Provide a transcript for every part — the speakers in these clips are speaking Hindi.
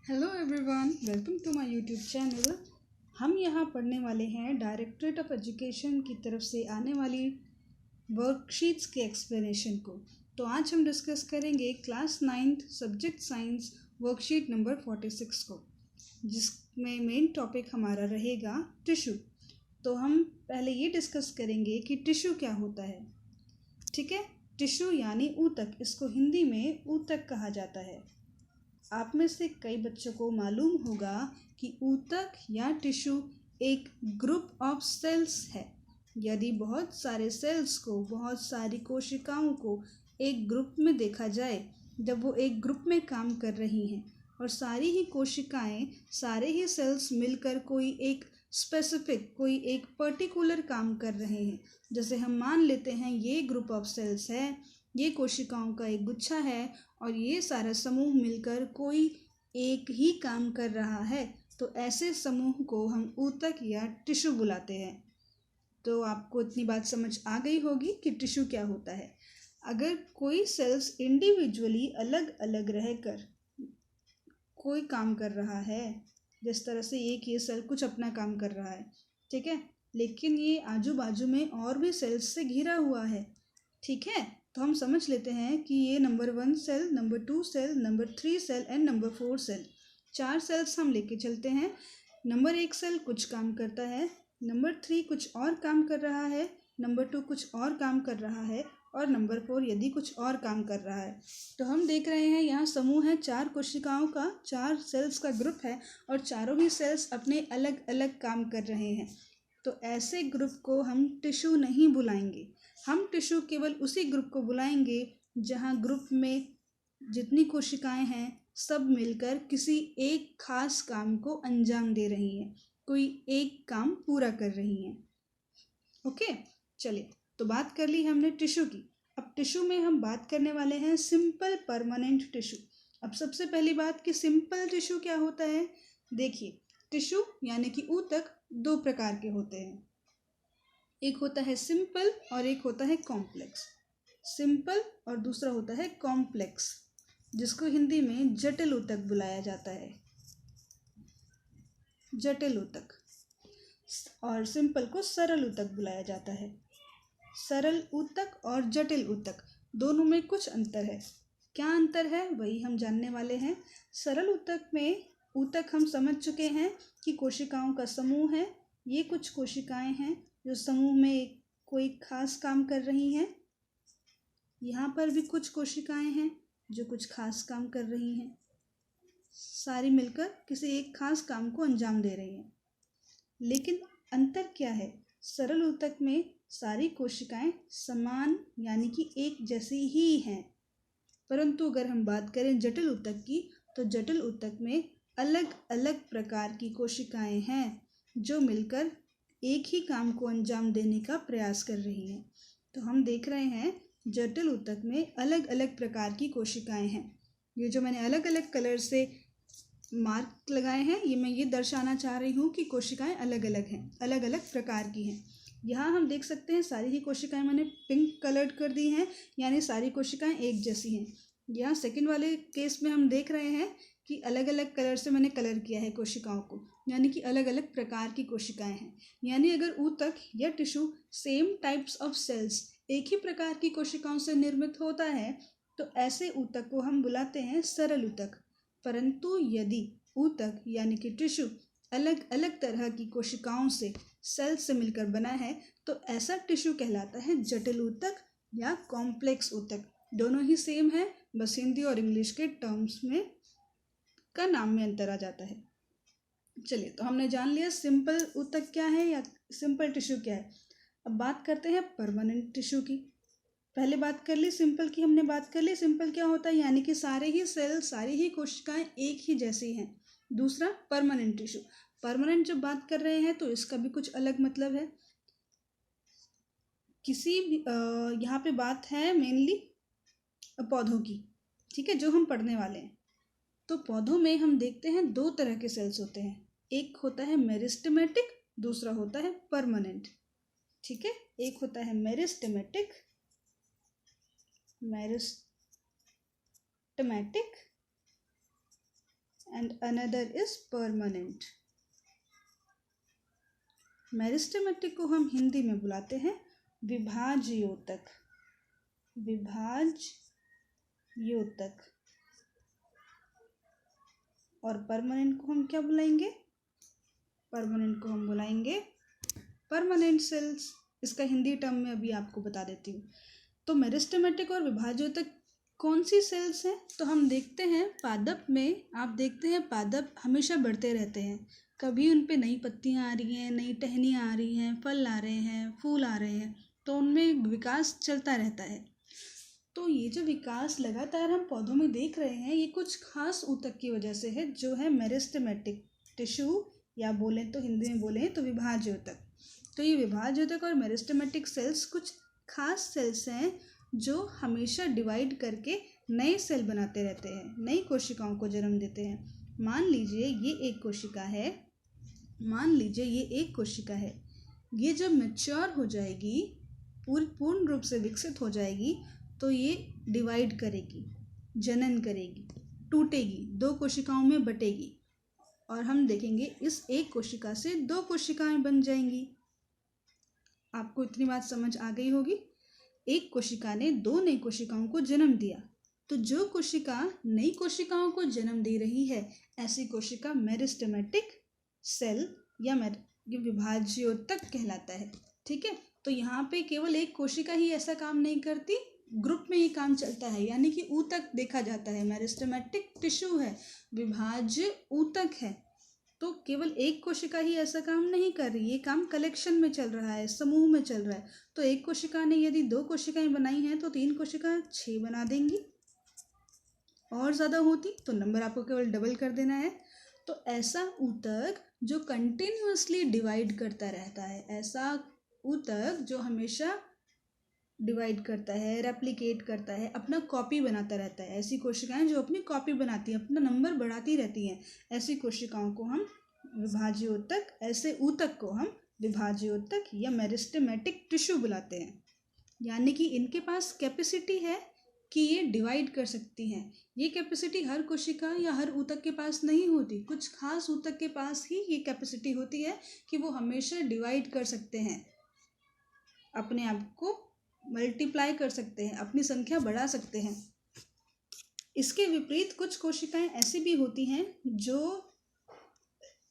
Hello everyone, welcome to my YouTube channel. हम यहाँ पढ़ने वाले हैं डायरेक्टरेट ऑफ एजुकेशन की तरफ से आने वाली वर्कशीट्स के एक्सप्लेनेशन को। तो आज हम डिस्कस करेंगे class 9th subject science worksheet number 46 को, जिसमें मेन टॉपिक हमारा रहेगा टिश्यू। तो हम पहले ये डिस्कस करेंगे कि टिश्यू क्या होता है। ठीक है, टिश्यू यानी ऊतक, इसको हिंदी में ऊतक कहा जाता है। आप में से कई बच्चों को मालूम होगा कि ऊतक या टिश्यू एक ग्रुप ऑफ सेल्स है। यदि बहुत सारे सेल्स को, बहुत सारी कोशिकाओं को एक ग्रुप में देखा जाए, जब वो एक ग्रुप में काम कर रही हैं और सारी ही कोशिकाएं, सारे ही सेल्स मिलकर कोई एक स्पेसिफिक, कोई एक पर्टिकुलर काम कर रहे हैं। जैसे हम मान लेते हैं ये ग्रुप ऑफ सेल्स है, ये कोशिकाओं का एक गुच्छा है और ये सारा समूह मिलकर कोई एक ही काम कर रहा है, तो ऐसे समूह को हम ऊतक या टिश्यू बुलाते हैं। तो आपको इतनी बात समझ आ गई होगी कि टिश्यू क्या होता है। अगर कोई सेल्स इंडिविजुअली अलग अलग रहकर कोई काम कर रहा है, जिस तरह से एक ये सेल कुछ अपना काम कर रहा है, ठीक है, लेकिन ये आजू बाजू में और भी सेल्स से घिरा हुआ है, ठीक है, तो हम समझ लेते हैं कि ये number 1 cell, number 2 cell, number 3 cell and number 4 cell, 4 cells हम लेके चलते हैं। नंबर 1 सेल कुछ काम करता है, नंबर 3 कुछ और काम कर रहा है, नंबर 2 कुछ और काम कर रहा है और नंबर 4 यदि कुछ और काम कर रहा है। तो हम देख रहे हैं यहाँ समूह है 4 कोशिकाओं का, 4 सेल्स का ग्रुप है और चारों ही सेल्स अपने अलग अलग काम कर रहे हैं। तो ऐसे ग्रुप को हम टिश्यू नहीं बुलाएंगे। हम टिश्यू केवल उसी ग्रुप को बुलाएंगे जहाँ ग्रुप में जितनी कोशिकाएं हैं सब मिलकर किसी एक खास काम को अंजाम दे रही हैं, कोई एक काम पूरा कर रही हैं। ओके, चलिए, तो बात कर ली हमने टिश्यू की। अब टिश्यू में हम बात करने वाले हैं सिंपल परमानेंट टिश्यू। अब सबसे पहली बात कि सिंपल टिश्यू क्या होता है। देखिए, टिश्यू यानी कि ऊतक 2 प्रकार के होते हैं, एक होता है सिंपल और एक होता है कॉम्प्लेक्स। सिंपल और दूसरा होता है कॉम्प्लेक्स, जिसको हिंदी में जटिल ऊतक बुलाया जाता है, जटिल ऊतक। और सिंपल को सरल ऊतक बुलाया जाता है। सरल ऊतक और जटिल ऊतक दोनों में कुछ अंतर है। क्या अंतर है वही हम जानने वाले हैं। सरल ऊतक में ऊतक हम समझ चुके हैं कि कोशिकाओं का समूह है। ये कुछ कोशिकाएं हैं जो समूह में कोई खास काम कर रही हैं। यहाँ पर भी कुछ कोशिकाएं हैं जो कुछ खास काम कर रही हैं, सारी मिलकर किसी एक खास काम को अंजाम दे रही हैं। लेकिन अंतर क्या है। सरल ऊतक में सारी कोशिकाएं समान यानी कि एक जैसी ही हैं, परंतु अगर हम बात करें जटिल ऊतक की, तो जटिल ऊतक में अलग अलग प्रकार की कोशिकाएं हैं जो मिलकर एक ही काम को अंजाम देने का प्रयास कर रही हैं। तो हम देख रहे हैं जटिल ऊतक में अलग अलग प्रकार की कोशिकाएं हैं। ये जो मैंने अलग अलग कलर से मार्क लगाए हैं, ये मैं ये दर्शाना चाह रही हूँ कि कोशिकाएं अलग अलग हैं, अलग अलग प्रकार की हैं। यहाँ हम देख सकते हैं सारी ही कोशिकाएं मैंने पिंक कलर्ड कर दी हैं, यानी सारी कोशिकाएं एक जैसी हैं। यहाँ सेकंड वाले केस में हम देख रहे हैं कि अलग अलग कलर से मैंने कलर किया है कोशिकाओं को, यानी कि अलग अलग प्रकार की कोशिकाएं हैं। यानी अगर ऊतक या tissue same types of cells, एक ही प्रकार की कोशिकाओं से निर्मित होता है, तो ऐसे ऊतक को हम बुलाते हैं सरल ऊतक। परंतु यदि ऊतक यानी कि टिश्यू अलग अलग तरह की कोशिकाओं से, सेल्स से मिलकर बना है, तो ऐसा टिश्यू कहलाता है जटिल ऊतक या कॉम्प्लेक्स ऊतक। दोनों ही सेम है, बस हिंदी और इंग्लिश के टर्म्स में का नाम में अंतर आ जाता है। चलिए, तो हमने जान लिया सिंपल ऊतक क्या है या सिंपल टिश्यू क्या है। अब बात करते हैं परमानेंट टिश्यू की। पहले बात कर ली सिंपल की, हमने बात कर ली सिंपल क्या होता है, यानी कि सारे ही सेल, सारी ही कोशिकाएं एक ही जैसी हैं। दूसरा परमानेंट टिश्यू। परमानेंट जब बात कर रहे हैं तो इसका भी कुछ अलग मतलब है। किसी भी यहाँ पे बात है मेनली पौधों की, ठीक है, जो हम पढ़ने वाले हैं। तो पौधों में हम देखते हैं 2 तरह के सेल्स होते हैं, एक होता है मेरिस्टेमेटिक, दूसरा होता है परमानेंट। ठीक है, एक होता है meristematic and another is permanent. Meristematic को हम हिंदी में बुलाते हैं विभाज्योतक, विभाज्योतक। और परमानेंट को हम क्या बुलाएंगे? परमानेंट को हम बुलाएंगे परमानेंट सेल्स। इसका हिंदी टर्म में अभी आपको बता देती हूँ। तो मेरिस्टेमेटिक और विभाज्योतक कौन सी सेल्स हैं? तो हम देखते हैं पादप में, आप देखते हैं पादप हमेशा बढ़ते रहते हैं। कभी उन पे नई पत्तियाँ आ रही हैं, नई टहनियाँ आ रही हैं, फल आ रहे हैं, फूल आ रहे हैं, तो उनमें विकास चलता रहता है। तो ये जो विकास लगातार हम पौधों में देख रहे हैं, ये कुछ खास ऊतक की वजह से है, जो है मेरिस्टेमेटिक टिश्यू, या बोलें तो हिंदी में बोलें तो विभाज्योतक। तो ये विभाज्योतक और मेरिस्टेमेटिक सेल्स कुछ खास सेल्स हैं जो हमेशा डिवाइड करके नए सेल बनाते रहते हैं, नई कोशिकाओं को जन्म देते हैं। मान लीजिए ये एक कोशिका है, ये जब मैच्योर हो जाएगी, पूर्ण रूप से विकसित हो जाएगी, तो ये डिवाइड करेगी, जनन करेगी, टूटेगी, 2 कोशिकाओं में बटेगी, और हम देखेंगे इस एक कोशिका से 2 कोशिकाएं बन जाएंगी। आपको इतनी बात समझ आ गई होगी। एक कोशिका ने 2 नई कोशिकाओं को जन्म दिया, तो जो कोशिका नई कोशिकाओं को जन्म दे रही है, ऐसी कोशिका मेरिस्टेमेटिक सेल या विभाज्योतक कहलाता है। ठीक है, तो यहाँ पे केवल एक कोशिका ही ऐसा काम नहीं करती, ग्रुप में ये काम चलता है, यानी कि ऊतक देखा जाता है। मेरिस्टेमेटिक टिश्यू है, विभाज्य ऊतक है, तो केवल एक कोशिका ही ऐसा काम नहीं कर रही, ये काम कलेक्शन में चल रहा है, समूह में चल रहा है। तो एक कोशिका ने यदि 2 कोशिकाएं बनाई हैं, तो 3 कोशिका 6 बना देंगी। और ज़्यादा होती तो नंबर आपको केवल डबल कर देना है। तो ऐसा ऊतक जो कंटिन्यूअसली डिवाइड करता रहता है, ऐसा ऊतक जो हमेशा डिवाइड करता है, रेप्लिकेट करता है, अपना कॉपी बनाता रहता है, ऐसी कोशिकाएं जो अपनी कॉपी बनाती हैं, अपना नंबर बढ़ाती रहती हैं, ऐसी कोशिकाओं को हम विभाज्योतक, ऐसे ऊतक को हम विभाज्योतक या मेरिस्टेमेटिक टिश्यू बुलाते हैं। यानी कि इनके पास कैपेसिटी है कि ये डिवाइड कर सकती हैं। ये कैपेसिटी हर कोशिका या हर ऊतक के पास नहीं होती, कुछ खास ऊतक के पास ही ये कैपेसिटी होती है कि वो हमेशा डिवाइड कर सकते हैं, अपने आप को मल्टीप्लाई कर सकते हैं, अपनी संख्या बढ़ा सकते हैं। इसके विपरीत कुछ कोशिकाएं ऐसी भी होती हैं जो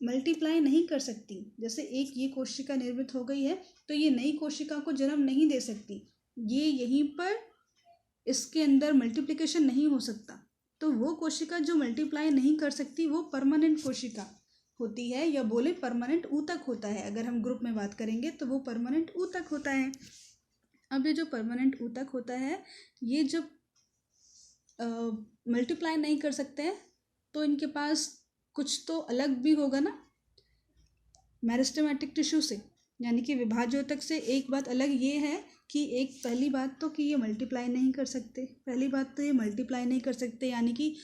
मल्टीप्लाई नहीं कर सकती। जैसे एक ये कोशिका निर्मित हो गई है, तो ये नई कोशिका को जन्म नहीं दे सकती, ये यहीं पर इसके अंदर मल्टीप्लिकेशन नहीं हो सकता। तो वो कोशिका जो मल्टीप्लाई नहीं कर सकती, वो परमानेंट कोशिका होती है, या बोले परमानेंट ऊतक होता है। अगर हम ग्रुप में बात करेंगे तो वो परमानेंट ऊतक होता है। अब ये जो परमानेंट ऊतक होता है, ये जब मल्टीप्लाई नहीं कर सकते हैं, तो इनके पास कुछ तो अलग भी होगा ना मेरिस्टेमेटिक टिश्यू से, यानी कि विभाज्योतक से। एक बात अलग ये है कि एक पहली बात तो कि ये मल्टीप्लाई नहीं कर सकते, यानी कि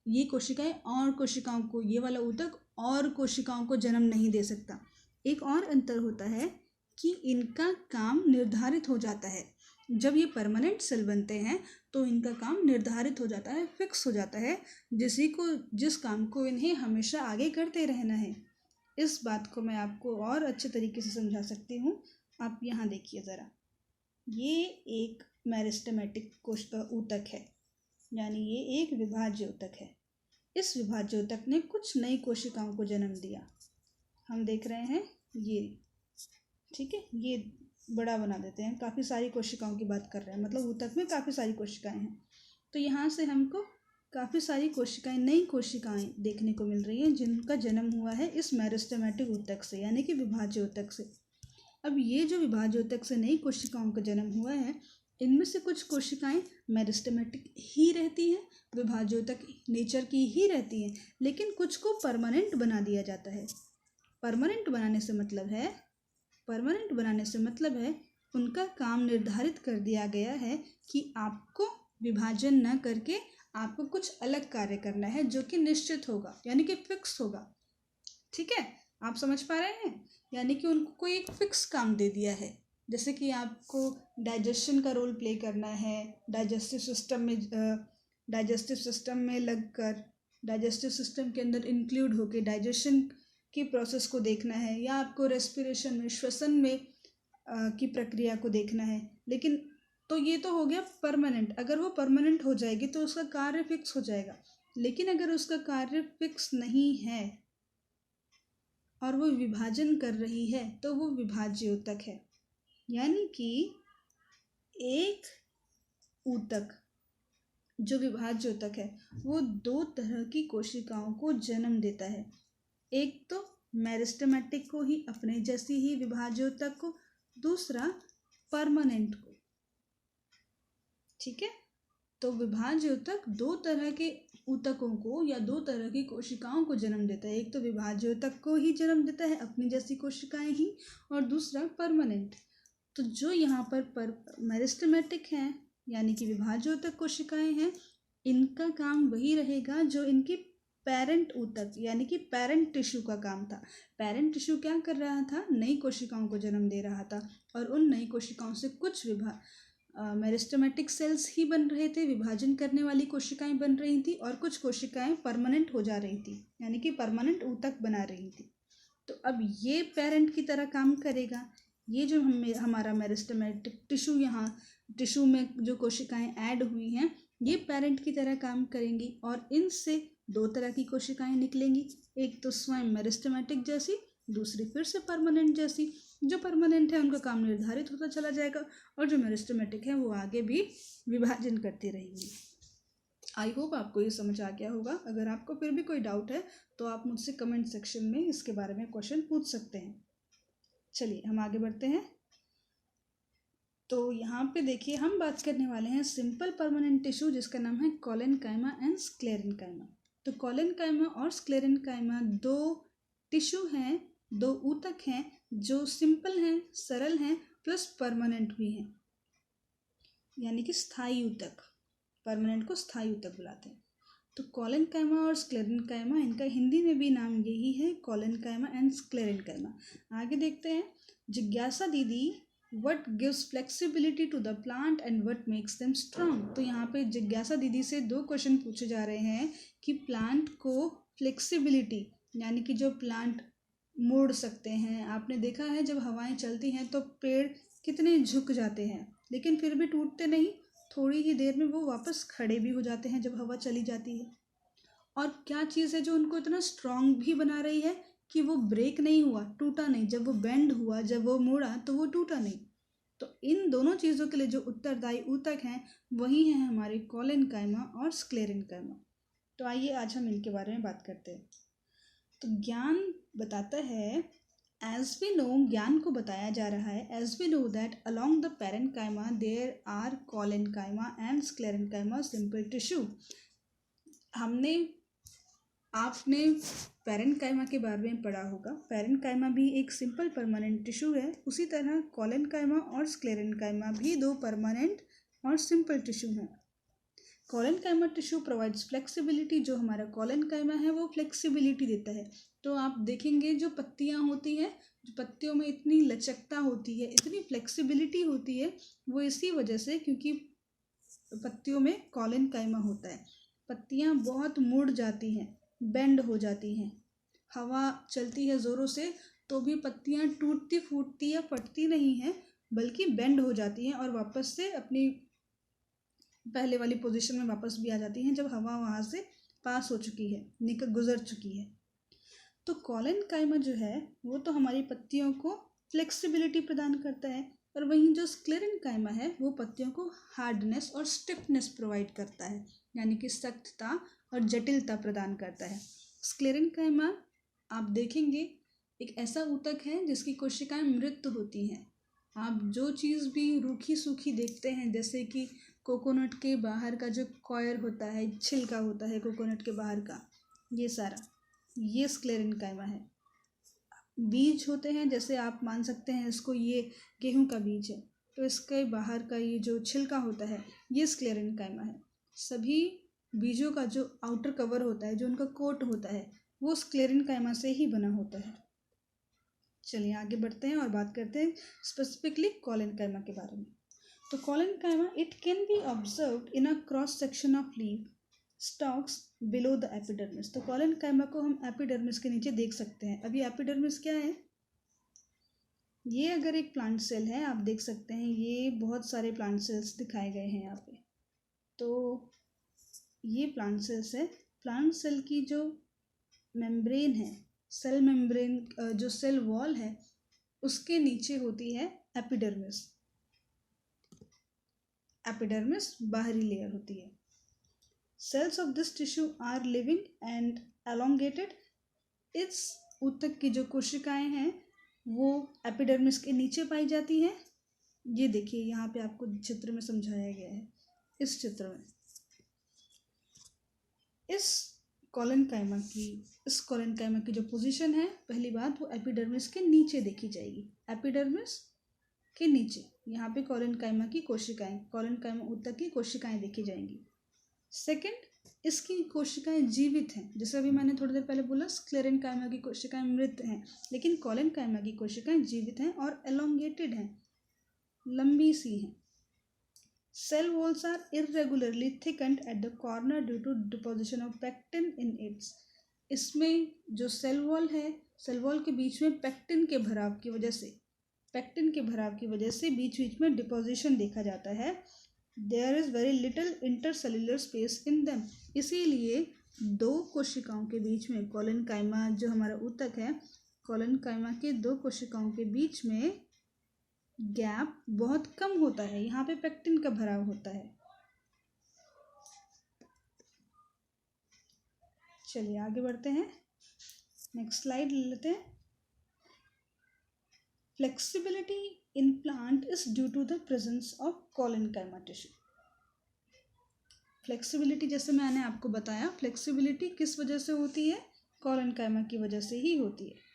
ये कोशिकाएं और कोशिकाओं को, ये वाला ऊतक और कोशिकाओं को जन्म नहीं दे सकता। एक और अंतर होता है कि इनका काम निर्धारित हो जाता है। जब ये परमानेंट सेल बनते हैं तो इनका काम निर्धारित हो जाता है, फिक्स हो जाता है, जिस काम को इन्हें हमेशा आगे करते रहना है। इस बात को मैं आपको और अच्छे तरीके से समझा सकती हूँ। आप यहाँ देखिए ज़रा, ये एक मेरिस्टेमेटिक ऊतक है, यानी ये एक विभाज्य ऊतक है। इस विभाज्य ऊतक ने कुछ नई कोशिकाओं को जन्म दिया। हम देख रहे हैं ये, ठीक है, ये बड़ा बना देते हैं, काफ़ी सारी कोशिकाओं की बात कर रहे हैं, मतलब ऊतक में काफ़ी सारी कोशिकाएं हैं। तो यहाँ से हमको काफ़ी सारी कोशिकाएं, नई कोशिकाएं देखने को मिल रही हैं, जिनका जन्म हुआ है इस मेरिस्टेमेटिक ऊतक से, यानी कि विभाज्य ऊतक से। अब ये जो विभाज्य ऊतक से नई कोशिकाओं का जन्म हुआ है, इनमें से कुछ कोशिकाएं मेरिस्टेमेटिक ही रहती हैं, विभाज्य ऊतक नेचर की ही रहती हैं, लेकिन कुछ को परमानेंट बना दिया जाता है। परमानेंट बनाने से मतलब है उनका काम निर्धारित कर दिया गया है कि आपको विभाजन न करके आपको कुछ अलग कार्य करना है, जो कि निश्चित होगा, यानी कि फिक्स होगा। ठीक है, आप समझ पा रहे हैं? यानी कि उनको कोई एक फिक्स काम दे दिया है। जैसे कि आपको डाइजेशन का रोल प्ले करना है, डाइजेस्टिव सिस्टम में लगकर डाइजेस्टिव सिस्टम के अंदर इंक्लूड होके डाइजेशन की प्रोसेस को देखना है, या आपको रेस्पिरेशन में, श्वसन में की प्रक्रिया को देखना है। लेकिन तो ये तो हो गया परमानेंट। अगर वो परमानेंट हो जाएगी तो उसका कार्य फिक्स हो जाएगा। लेकिन अगर उसका कार्य फिक्स नहीं है और वो विभाजन कर रही है तो वो विभाज्य ऊतक है। यानी कि एक ऊतक जो विभाज्य ऊतक है वो दो तरह की कोशिकाओं को जन्म देता है। एक तो मेरिस्टेमेटिक को ही, अपने जैसी ही विभाज्य ऊतक को, दूसरा परमानेंट को। ठीक है, तो विभाज्य ऊतक दो तरह के ऊतकों को या दो तरह की कोशिकाओं को जन्म देता है। एक तो विभाज्य ऊतक को ही जन्म देता है, अपनी जैसी कोशिकाएं ही, और दूसरा परमानेंट। तो जो यहाँ पर मेरिस्टेमेटिक हैं यानी कि विभाज्य ऊतक कोशिकाएं हैं, इनका काम वही रहेगा जो इनकी पेरेंट ऊतक यानी कि पेरेंट टिश्यू का काम था। पेरेंट टिश्यू क्या कर रहा था? नई कोशिकाओं को जन्म दे रहा था, और उन नई कोशिकाओं से कुछ मेरिस्टेमेटिक सेल्स ही बन रहे थे, विभाजन करने वाली कोशिकाएं बन रही थी, और कुछ कोशिकाएं परमानेंट हो जा रही थी यानी कि परमानेंट ऊतक बना रही थी। तो अब ये पेरेंट की तरह काम करेगा। ये जो हमारा मेरिस्टेमेटिक टिश्यू, यहाँ टिश्यू में जो कोशिकाएं ऐड हुई हैं, ये पेरेंट की तरह काम करेंगी, और इनसे दो तरह की कोशिकाएं निकलेंगी। एक तो स्वयं मेरिस्टेमेटिक जैसी, दूसरी फिर से परमानेंट जैसी। जो परमानेंट है उनका काम निर्धारित होता चला जाएगा, और जो मेरिस्टेमेटिक है वो आगे भी विभाजन करती रहेंगी। आई होप आपको ये समझ आ गया होगा। अगर आपको फिर भी कोई डाउट है तो आप मुझसे कमेंट सेक्शन में इसके बारे में क्वेश्चन पूछ सकते हैं। चलिए हम आगे बढ़ते हैं। तो यहाँ पे देखिए, हम बात करने वाले हैं सिंपल परमानेंट टिश्यू जिसका नाम है कोलेनकाइमा एंड स्क्लेरेनकाइमा। तो कोलेनकाइमा और स्क्लेरेनकाइमा दो टिश्यू हैं, दो ऊतक हैं जो सिंपल हैं, सरल हैं, प्लस परमानेंट भी हैं, यानी कि स्थायी ऊतक। परमानेंट को स्थायी ऊतक बुलाते हैं। तो कोलेनकाइमा और स्क्लेरेनकाइमा, इनका हिंदी में भी नाम यही है, कोलेनकाइमा एंड स्क्लेरेनकाइमा। आगे देखते हैं। जिज्ञासा दीदी, what gives flexibility to the plant and what makes them strong? तो यहाँ पे जिज्ञासा दीदी से दो क्वेश्चन पूछे जा रहे हैं कि प्लांट को फ्लेक्सिबिलिटी यानी कि जो प्लांट मुड़ सकते हैं। आपने देखा है जब हवाएं चलती हैं तो पेड़ कितने झुक जाते हैं, लेकिन फिर भी टूटते नहीं, थोड़ी ही देर में वो वापस खड़े भी हो जाते हैं जब हवा चली जाती है। और क्या चीज़ है जो उनको इतना स्ट्रांग भी बना रही है कि वो ब्रेक नहीं हुआ, टूटा नहीं, जब वो बेंड हुआ, जब वो मुड़ा तो वो टूटा नहीं। तो इन दोनों चीज़ों के लिए जो उत्तरदायी ऊतक हैं वही हैं हमारे कोलेनकाइमा और स्क्लेरेनकाइमा। तो आइए आज हम इनके बारे में बात करते हैं। तो ज्ञान बताता है, एज वी नो, ज्ञान को बताया जा रहा है, as we know that along the parenchyma there are collenchyma and sclerenchyma simple tissue. आपने पेरेन्काइमा के बारे में पढ़ा होगा। पेरेन्काइमा भी एक सिंपल परमानेंट टिश्यू है। उसी तरह कोलेनकाइमा और स्क्लेरेनकाइमा भी दो परमानेंट और सिंपल टिश्यू हैं। Collenchyma tissue provides flexibility. जो हमारा कोलेनकाइमा है वो फ्लेक्सिबिलिटी देता है। तो आप देखेंगे जो पत्तियां होती हैं, जो पत्तियों में इतनी लचकता होती है, इतनी फ्लेक्सिबिलिटी होती है, वो इसी वजह से क्योंकि पत्तियों में कोलेनकाइमा होता है। पत्तियां बहुत मुड़ जाती हैं, बेंड हो जाती हैं। हवा चलती है ज़ोरों से तो भी पत्तियां टूटती फूटती या फटती नहीं हैं, बल्कि बेंड हो जाती हैं और वापस से अपनी पहले वाली पोजीशन में वापस भी आ जाती हैं जब हवा वहाँ से पास हो चुकी है, गुजर चुकी है। तो कोलेनकाइमा जो है वो तो हमारी पत्तियों को फ्लेक्सिबिलिटी प्रदान करता है, और वहीं जो स्क्लेरेनकाइमा है वो पत्तियों को हार्डनेस और स्टिफनेस प्रोवाइड करता है, यानी कि सख्तता और जटिलता प्रदान करता है। स्क्लेरेनकाइमा आप देखेंगे एक ऐसा ऊतक है जिसकी कोशिकाएं मृत होती हैं। आप जो चीज़ भी रूखी सूखी देखते हैं, जैसे कि कोकोनट के बाहर का जो कॉयर होता है, छिलका होता है कोकोनट के बाहर का, ये सारा ये स्क्लेरेनकाइमा है। बीज होते हैं, जैसे आप मान सकते हैं इसको ये गेहूं का बीज है, तो इसके बाहर का ये जो छिलका होता है ये स्क्लेरेनकाइमा है। सभी बीजों का जो आउटर कवर होता है, जो उनका कोट होता है, वो स्क्लेरेनकाइमा से ही बना होता है। चलिए आगे बढ़ते हैं और बात करते हैं स्पेसिफिकली कोलेनकाइमा के बारे में। तो collenchyma it can be observed in a cross section of leaf. Stocks below the epidermis. तो कोलेनकाइमा को हम एपिडर्मिस के नीचे देख सकते हैं। अभी एपिडर्मिस क्या है? ये अगर एक प्लांट सेल है, आप देख सकते हैं ये बहुत सारे प्लांट सेल्स दिखाए गए हैं यहाँ पे। तो ये प्लांट सेल्स है। प्लांट सेल की जो मेम्ब्रेन है, सेल मेम्ब्रेन, जो सेल वॉल है, उसके नीचे होती है एपिडर्मिस। एपिडर्मिस बाहरी लेयर होती है। Cells of this tissue are living and elongated. इस ऊतक की जो कोशिकाएं हैं वो एपिडर्मिस के नीचे पाई जाती हैं। ये देखिए यहाँ पे आपको चित्र में समझाया गया है। इस चित्र में इस कोलेनकाइमा की जो पोजीशन है, पहली बात वो एपिडर्मिस के नीचे देखी जाएगी। एपिडर्मिस के नीचे यहाँ पे कोलेनकाइमा की कोशिकाएं, कोलेनकाइमा ऊतक की कोशिकाएं देखी जाएंगी। सेकंड, इसकी कोशिकाएं जीवित हैं। जैसे अभी मैंने थोड़ी देर पहले बोला स्क्लेरेनकाइमा की कोशिकाएं मृत हैं, लेकिन कोलेनकाइमा की कोशिकाएं जीवित हैं और एलोंगेटेड हैं, लंबी सी हैं। Cell walls are irregularly thickened at the corner due to deposition of pectin in its. इसमें जो सेल वॉल है, सेल वॉल के बीच में पेक्टिन के भराव की वजह से बीच बीच में डिपोजिशन देखा जाता है। There is very little intercellular space in them. इसीलिए दो कोशिकाओं के बीच में, कोलेनकाइमा जो हमारा ऊतक है, कोलेनकाइमा के दो कोशिकाओं के बीच में गैप बहुत कम होता है। यहाँ पे पेक्टिन का भराव होता है। चलिए आगे बढ़ते हैं, नेक्स्ट स्लाइड ले लेते हैं। Flexibility in plant is due to the presence of collenchyma tissue. Flexibility, जैसे मैंने आपको बताया, फ्लेक्सिबिलिटी किस वजह से होती है? कोलेनकाइमा की वजह से ही होती है।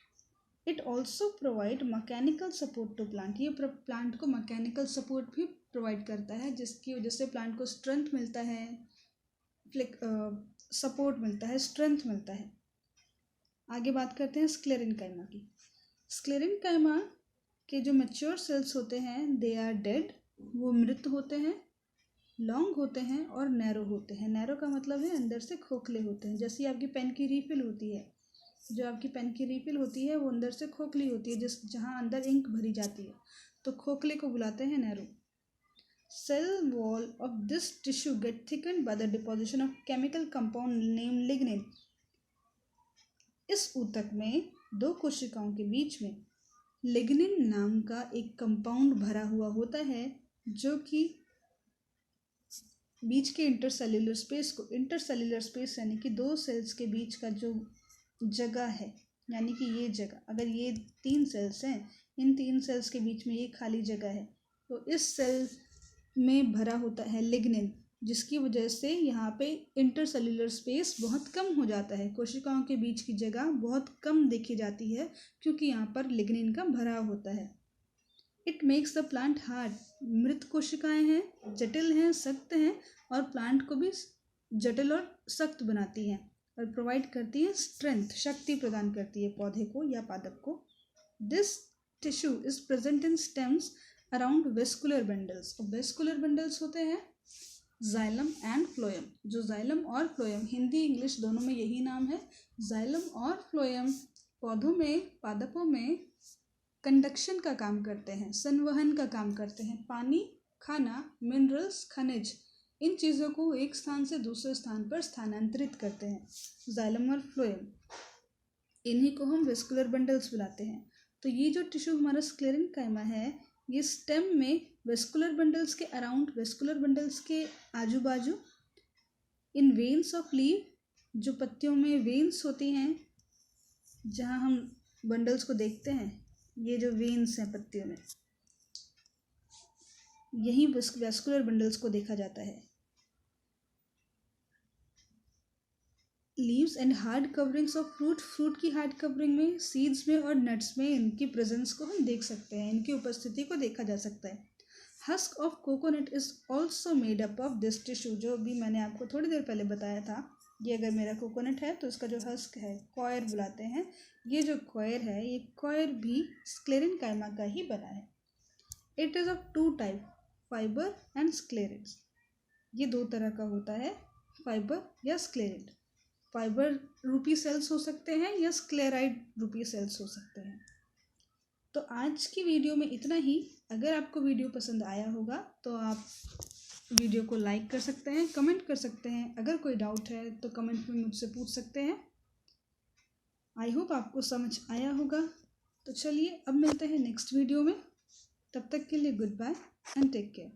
It also provide mechanical support to plant. ये प्लांट को मैकेनिकल सपोर्ट भी प्रोवाइड करता है, जिसकी वजह से प्लांट को स्ट्रेंथ मिलता है, सपोर्ट मिलता है, स्ट्रेंथ मिलता है। आगे बात करते हैं स्क्लेरेनकाइमा की। स्क्लेरेनकाइमा के जो मैच्योर सेल्स होते हैं, दे आर डेड, वो मृत होते हैं, लॉन्ग होते हैं और नैरो होते हैं। नैरो का मतलब है अंदर से खोखले होते हैं। जैसे आपकी पेन की रीफिल होती है, जो आपकी पेन की रीफिल होती है वो अंदर से खोखली होती है, जहाँ अंदर इंक भरी जाती है, तो खोखले को बुलाते हैं narrow. Cell wall of this tissue get thickened by the deposition of chemical compound name lignin. इस ऊतक में दो कोशिकाओं के बीच में लिग्निन नाम का एक कंपाउंड भरा हुआ होता है, जो कि बीच के इंटरसेल्युलर स्पेस यानी कि दो सेल्स के बीच का जो जगह है, यानी कि ये जगह, अगर ये 3 सेल्स हैं, इन 3 सेल्स के बीच में ये खाली जगह है, तो इस सेल में भरा होता है लिग्निन, जिसकी वजह से यहाँ पे इंटरसेल्युलर स्पेस बहुत कम हो जाता है। कोशिकाओं के बीच की जगह बहुत कम देखी जाती है, क्योंकि यहाँ पर लिग्निन का भराव होता है। It makes the plant hard. मृत कोशिकाएं हैं, जटिल हैं, सख्त हैं, और प्लांट को भी जटिल और सख्त बनाती हैं, और प्रोवाइड करती है स्ट्रेंथ, शक्ति प्रदान करती है पौधे को या पादप को। This tissue is present in stems around vascular bundles. और वेस्कुलर बंडल्स होते हैं जाइलम एंड फ्लोएम। जो जाइलम और फ्लोएम, हिंदी इंग्लिश दोनों में यही नाम है, जाइलम और फ्लोएम, पौधों में, पादपों में कंडक्शन का काम करते हैं, संवहन का काम करते हैं। पानी, खाना, मिनरल्स, खनिज, इन चीज़ों को एक स्थान से दूसरे स्थान पर स्थानांतरित करते हैं, जाइलम और फ्लोएम। इन्हीं को हम वेस्कुलर बंडल्स बुलाते हैं। तो ये जो टिश्यू हमारा स्क्लेरेनकाइमा है, ये स्टेम में वेस्कुलर बंडल्स के अराउंड, वेस्कुलर बंडल्स के आजू बाजू, इन वेन्स ऑफ लीव, जो पत्तियों में वेन्स होती हैं, जहाँ हम बंडल्स को देखते हैं, ये जो वेन्स हैं पत्तियों में, यही वेस्कुलर बंडल्स को देखा जाता है। Leaves and hard coverings of fruit की हार्ड कवरिंग में, सीड्स में और नट्स में इनकी प्रेजेंस को हम देख सकते हैं, इनकी उपस्थिति को देखा जा सकता है। Husk of coconut is also made up of this tissue. जो भी मैंने आपको थोड़ी देर पहले बताया था, ये अगर मेरा कोकोनट है तो इसका जो हस्क है, कॉयर बुलाते हैं, ये जो कॉयर है, ये कॉयर भी स्क्लेरेनकाइमा का ही बना है। It is of 2 type, fibre and sclereids. ये 2 तरह का होता है, फाइबर या स्क्लेरेट। फाइबर रूपी सेल्स हो सकते हैं या स्क्लेराइड रूपी सेल्स हो सकते हैं। तो आज की वीडियो में इतना ही। अगर आपको वीडियो पसंद आया होगा तो आप वीडियो को लाइक कर सकते हैं, कमेंट कर सकते हैं। अगर कोई डाउट है तो कमेंट में मुझसे पूछ सकते हैं। आई होप आपको समझ आया होगा। तो चलिए अब मिलते हैं नेक्स्ट वीडियो में। तब तक के लिए goodbye and take care.